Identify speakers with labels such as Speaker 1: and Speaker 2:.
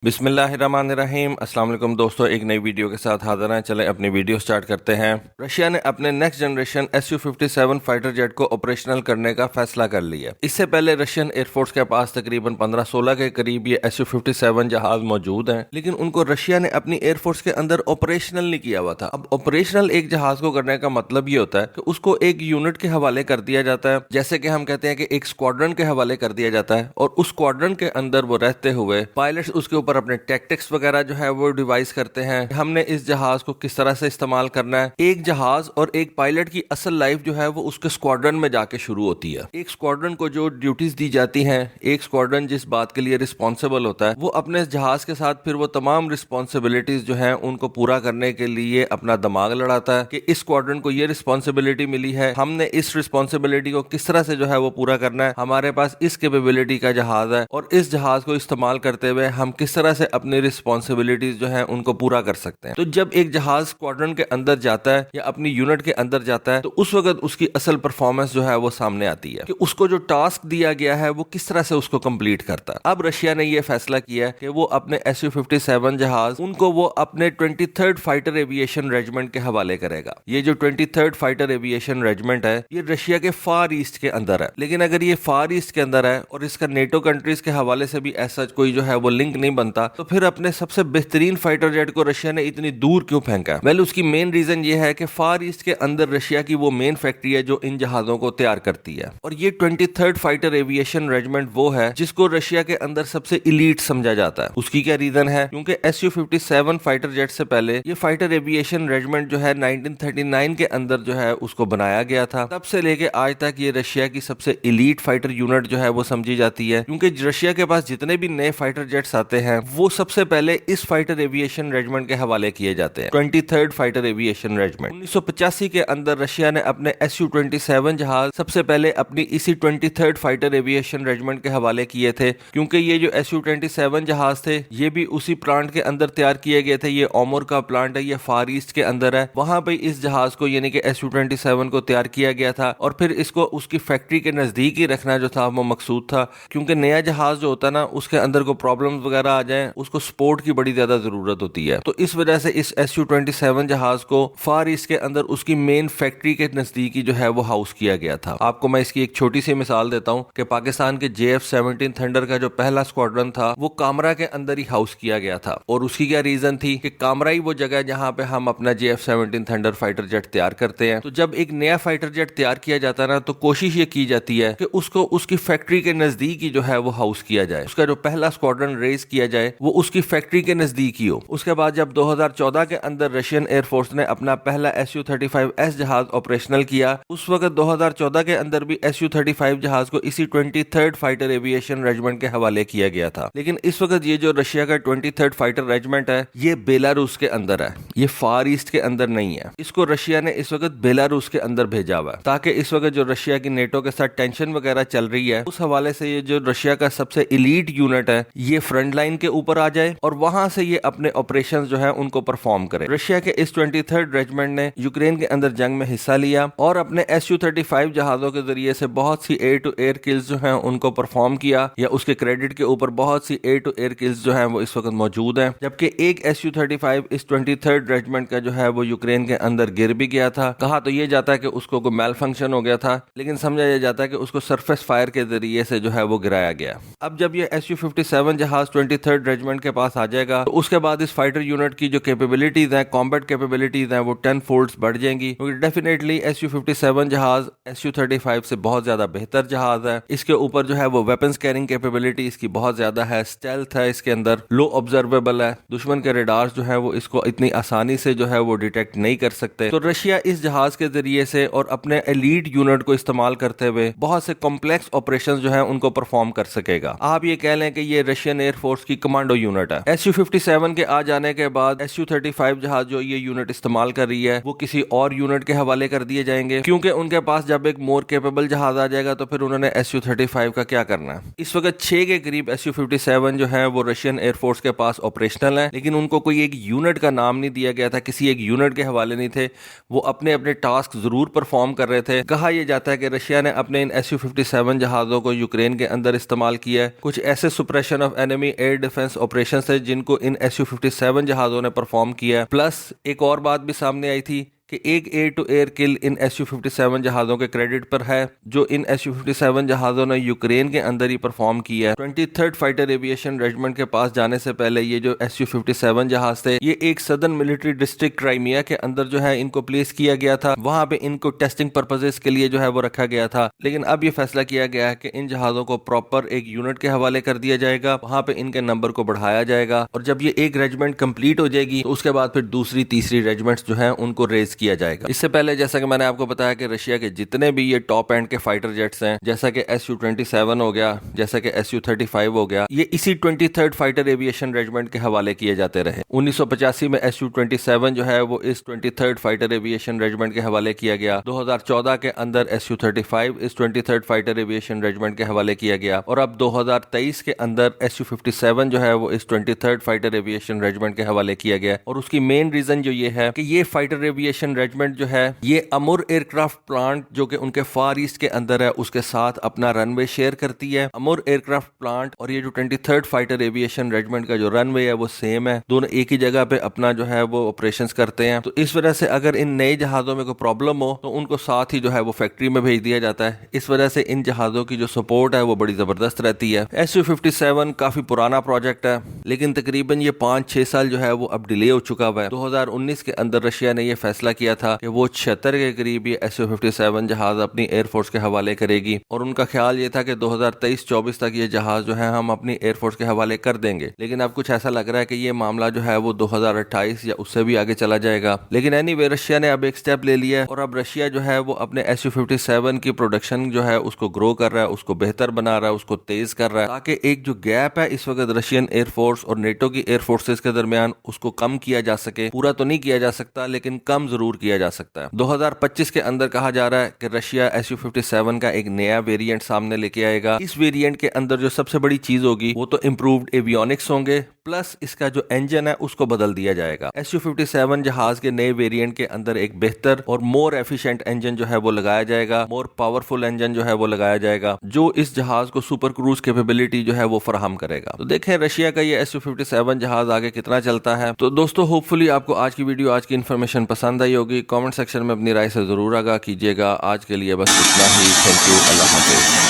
Speaker 1: बिस्मिल्लाहिर्रहमानिर्रहीम। अस्सलाम वालेकुम दोस्तों, एक नई वीडियो के साथ हाजिर हैं। चले अपनी वीडियो स्टार्ट करते हैं। रशिया ने अपने next generation Su-57 fighter jet को ऑपरेशनल करने का फैसला कर लिया। इससे पहले रशियन एयरफोर्स के पास तकरीबन 15-16 के करीब ये Su-57 जहाज मौजूद हैं, लेकिन उनको रशिया ने अपनी एयरफोर्स के अंदर ऑपरेशनल नहीं किया हुआ था। अब ऑपरेशनल एक जहाज को करने का मतलब ये होता है कि उसको एक यूनिट के हवाले कर दिया जाता है, जैसे कि हम कहते हैं कि एक स्क्वाड्रन के हवाले कर दिया जाता है, और उस स्क्वाड्रन के अंदर वो रहते हुए पायलट्स उसके ऊपर अपने टैक्टिक्स वगैरह जो है वो डिवाइस करते हैं। हमने इस जहाज को किस तरह से इस्तेमाल करना है। एक जहाज और एक पायलट की असल लाइफ जो है वो उसके स्क्वाड्रन में जाके शुरू होती है। एक स्क्वाड्रन को जो ड्यूटीज दी जाती हैं, एक स्क्वाड्रन जिस बात के लिए रिस्पॉन्सिबल होता है, वो अपने जहाज के साथ फिर वो तमाम रिस्पॉन्सिबिलिटीज जो है उनको पूरा करने के लिए अपना दिमाग लड़ाता है कि इस स्क्वाड्रन को ये रिस्पॉन्सिबिलिटी मिली है, हमने इस रिस्पॉन्सिबिलिटी को किस तरह से जो है वो पूरा करना है, हमारे पास इस कैपेबिलिटी का जहाज है और इस जहाज को इस्तेमाल करते हुए हम किस तरह से अपनी रिस्पॉन्सिबिलिटीज जो है उनको पूरा कर सकते हैं। तो जब एक जहाज स्क्वाड्रन के अंदर जाता है या अपनी यूनिट के अंदर जाता है, तो उस वक्त उसकी असल परफॉर्मेंस जो है वो सामने आती है कि उसको जो टास्क दिया गया है वो किस तरह से उसको कंप्लीट करता है। अब रशिया ने यह फैसला किया है कि वो अपने Su-57 जहाज उनको वो अपने 23rd फाइटर एविएशन रेजिमेंट के हवाले करेगा। ये जो 23rd फाइटर एविएशन रेजिमेंट है ये रशिया के फार ईस्ट के अंदर है, लेकिन अगर ये फार ईस्ट के अंदर है और इसका नेटो कंट्रीज के हवाले से भी ऐसा कोई जो है वो लिंक नहीं बनता, तो फिर अपने सबसे बेहतरीन फाइटर जेट को रशिया ने इतनी दूर क्यों फेंका? वेल, उसकी मेन रीजन ये है कि फार ईस्ट के अंदर रशिया की वो मेन फैक्ट्री है जो इन जहाजों को तैयार करती है, और ये 23rd फाइटर एविएशन रेजिमेंट वो है जिसको रशिया के अंदर सबसे इलीट समझा जाता है। उसकी क्या रीजन है? क्योंकि Su-57 फाइटर जेट से पहले ये फाइटर एविएशन रेजिमेंट जो है 1939 के अंदर जो है उसको बनाया गया था। तब से लेके आज तक ये रशिया की सबसे इलीट फाइटर यूनिट जो है वो समझी जाती है, क्योंकि रशिया के पास जितने भी नए फाइटर जेट्स आते हैं वो सबसे पहले इस फाइटर एविएशन रेजिमेंट के हवाले किए जाते हैं। 23rd फाइटर एविएशन रेजिमेंट 1985 के अंदर रशिया ने अपने Su-27 जहाज सबसे पहले अपनी इसी 23rd फाइटर एविएशन रेजिमेंट के हवाले किए थे, क्योंकि ये जो Su-27 जहाज थे ये भी उसी प्लांट के अंदर तैयार किए गए थे। ये ओमोर का प्लांट है, ये फार ईस्ट के अंदर है। वहां पे इस जहाज को यानी कि Su-27 को तैयार किया गया था, और फिर इसको उसकी फैक्ट्री के नजदीक ही रखना जो था वो मकसूद था, क्योंकि नया जहाज जो होता है ना उसके अंदर को प्रॉब्लम्स वगैरह आ जाए, उसको सपोर्ट की बड़ी ज्यादा जरूरत होती है। तो इस वजह से इस Su-27 जहाज को फार ईस्ट के अंदर उसकी मेन फैक्ट्री के नजदीक ही जो है वो हाउस किया गया था। आपको मैं इसकी एक छोटी सी मिसाल देता हूँ कि पाकिस्तान के JF-17 थंडर का जो पहला स्क्वाड्रन था वो कामरा के अंदर ही हाउस किया गया था, और उसकी क्या रीजन थी कि कामरा ही वो जगह है जहाँ पे हम अपना JF-17 थंडर फाइटर जेट तैयार करते हैं। तो जब एक नया फाइटर जेट तैयार किया जाता है ना, तो कोशिश ये की जाती है कि उसको उसकी फैक्ट्री के नजदीक ही जो है वो हाउस किया जाए, उसका जो पहला स्क्वाड्रन रेस किया जाए वो उसकी फैक्ट्री के नजदीक ही हो। उसके बाद जब 2014 के अंदर रशियन एयरफोर्स ने अपना पहला Su-35S जहाज ऑपरेशनल किया, उस वक्त 2014 के अंदर भी Su-35 जहाज को इसी 23rd फाइटर एविएशन रेजिमेंट के हवाले किया गया था। लेकिन इस वक्त ये जो रशिया का 23rd फाइटर रेजिमेंट है ये बेलारूस के अंदर है, ये फार ईस्ट के अंदर नहीं है। इसको रशिया ने इस वक्त बेलारूस के अंदर भेजा हुआ है, ताकि इस वक्त जो रशिया की नेटो के साथ टेंशन वगैरह चल रही है उस हवाले से ये जो रशिया का सबसे इलीट यूनिट है ये फ्रंट लाइन के ऊपर आ जाए और वहां से ये अपने ऑपरेशंस जो है उनको परफॉर्म करे। रशिया के इस 23rd रेजिमेंट ने यूक्रेन के अंदर जंग में हिस्सा लिया और अपने Su-35 जहाजों के जरिए से बहुत सी एयर टू एयर किल्स जो हैं उनको परफॉर्म किया, या उसके क्रेडिट के ऊपर बहुत सी एयर टू एयर किल्स जो हैं वो इस वक्त मौजूद हैं। जबकि एक Su-35 इस 23rd रेजिमेंट का जो है वो यूक्रेन के अंदर गिर भी गया था। कहा तो ये जाता है कि उसको कोई मेल फंक्शन हो गया था, लेकिन समझा यह जाता है कि उसको सरफेस फायर के जरिए से जो है वो गिराया गया। अब जब ये Su-57 जहाज 23rd रेजिमेंट के पास आ जाएगा तो उसके बाद इस फाइटर यूनिट की जो कैपेबिलिटीज हैं, कॉम्बैट कैपेबिलिटीज हैं, वो 10 फोल्ड्स बढ़ जाएंगी, क्योंकि डेफिनेटली Su-57 जहाज Su-35 से बहुत ज्यादा बेहतर जहाज है। इसके ऊपर जो है वो वेपन्स कैरिंग कैपेबिलिटी इसकी बहुत ज्यादा है, स्टेल्थ है इसके अंदर, लो ऑब्जर्वेबल है, दुश्मन के रेडार्स जो है वो इसको इतनी आसानी से जो है वो डिटेक्ट नहीं कर सकते। तो रशिया इस जहाज के जरिए से और अपने एलीट यूनिट को इस्तेमाल करते हुए बहुत से कॉम्प्लेक्स ऑपरेशंस जो है उनको परफॉर्म कर सकेगा। आप ये कह लें कि ये रशियन एयरफोर्स की कमांडो यूनिट है। Su-57 के आ जाने के बाद Su-35 जहाज जो ये यूनिट इस्तेमाल कर रही है वो किसी और यूनिट के हवाले कर दिए जाएंगे, क्योंकि उनके पास जब एक मोर कैपेबल जहाज आ जाएगा तो फिर उन्होंने Su-35 का क्या करना है। इस वक्त 6 के करीब Su-57 जो है वो रशियन एयरफोर्स के पास ऑपरेशनल है, लेकिन उनको कोई एक यूनिट का नाम नहीं दिया गया था, किसी एक यूनिट के हवाले नहीं थे, वो अपने अपने टास्क जरूर परफॉर्म कर रहे थे। कहा यह जाता है कि रशिया ने अपने इन Su-57 जहाजों को यूक्रेन के अंदर इस्तेमाल किया है कुछ ऐसे suppression of enemy air defence operation थे जिनको इन SU-57 जहाज़ों ने परफॉर्म किया। प्लस एक और बात भी सामने आई थी कि एक एयर टू एयर किल इन SU-57 जहाज़ों के क्रेडिट पर है, जो इन SU-57 जहाज़ों ने यूक्रेन के अंदर ही परफॉर्म किया है। 23rd फाइटर एविएशन रेजिमेंट के पास जाने से पहले ये जो SU-57 जहाज़ थे, ये एक सदर्न मिलिट्री डिस्ट्रिक्ट क्राइमिया के अंदर जो है इनको प्लेस किया गया था। वहां पे इनको टेस्टिंग पर्पजेस के लिए जो है वो रखा गया था। लेकिन अब ये फैसला किया गया है कि इन जहाज़ों को प्रॉपर एक यूनिट के हवाले कर दिया जाएगा, वहां पे इनके नंबर को बढ़ाया जाएगा, और जब ये एक रेजिमेंट कंप्लीट हो जाएगी तो उसके बाद फिर दूसरी तीसरी रेजिमेंट्स जो है उनको रेज किया जाएगा। इससे पहले जैसा कि मैंने आपको बताया कि रशिया के जितने भी ये टॉप एंड के फाइटर जेट्स हैं, जैसा कि SU-27 हो गया, जैसा कि SU-35 हो गया, ये इसी 23rd फाइटर एविएशन रेजिमेंट के हवाले किए जाते रहे। 1985 में SU-27 जो है वो इस 23rd फाइटर एविएशन रेजिमेंट के हवाले किया गया। 2014 के अंदर SU-35 इस 23rd फाइटर एविएशन रेजिमेंट के हवाले किया गया, और अब 2023 के अंदर SU-57 जो है वो इस 23rd फाइटर एविएशन रेजिमेंट के हवाले किया गया। और उसकी मेन रीजन जो ये है कि ये फाइटर एविएशन रेजिमेंट जो है ये अमूर एयरक्राफ्ट प्लांट जो कि उनके फार ईस्ट के अंदर है उसके साथ अपना रनवे शेयर करती है। अमूर एयरक्राफ्ट प्लांट और ये जो 23rd फाइटर एविएशन रेजिमेंट का जो रनवे है वो सेम है, दोनों एक ही जगह पे अपना जो है वो ऑपरेशंस करते हैं। तो इस वजह से अगर इन नए जहाजों में कोई प्रॉब्लम हो तो उनको साथ ही जो है वो फैक्ट्री में भेज दिया जाता है। इस वजह से इन जहाजों की जो सपोर्ट है वो बड़ी जबरदस्त रहती है। SU-57 काफी पुराना प्रोजेक्ट है, लेकिन तकरीबन ये 5-6 साल जो है वो अब डिले हो चुका हुआ है। 2019 के अंदर रशिया ने यह फैसला किया था कि वो 76 के करीब ये SU-57 जहाज अपनी एयरफोर्स के हवाले करेगी, और उनका ख्याल ये था कि 2023-24 तक ये जहाज जो है हम अपनी एयरफोर्स के हवाले कर देंगे। लेकिन अब कुछ ऐसा लग रहा है कि ये मामला जो है वो 2028 या उससे भी आगे चला जाएगा। लेकिन एनीवे रशिया ने अब एक स्टेप ले लिया है, और अब रशिया जो है वो अपने SU-57 की प्रोडक्शन जो है उसको ग्रो कर रहा है, उसको बेहतर बना रहा है, उसको तेज कर रहा है, ताकि एक जो गैप है इस वक्त रशियन एयरफोर्स और नेटो की एयरफोर्सेस के दरमियान उसको कम किया जा सके। पूरा तो नहीं किया जा सकता, लेकिन कम जरूर किया जा सकता है। 2025 के अंदर कहा जा रहा है कि रशिया SU-57 का एक नया वेरिएंट सामने लेके आएगा। इस वेरिएंट के अंदर जो सबसे बड़ी चीज होगी वो तो इम्प्रूव्ड एवियोनिक्स होंगे, प्लस इसका जो इंजन है उसको बदल दिया जाएगा। SU-57 जहाज के नए वेरिएंट के अंदर एक बेहतर और मोर एफिशिएंट इंजन जो है वो लगाया जाएगा, मोर पावरफुल इंजन जो है वो लगाया जाएगा, जो इस जहाज को सुपर क्रूज कैपेबिलिटी जो है वो फराहम करेगा। तो देखें रशिया का ये SU-57 जहाज आगे कितना चलता है। तो दोस्तों होपफुली आपको आज की वीडियो, आज की इन्फॉर्मेशन पसंद आई होगी। कमेंट सेक्शन में अपनी राय से जरूर आगाह कीजिएगा। आज के लिए बस इतना ही। Thank you. Allah Hafiz.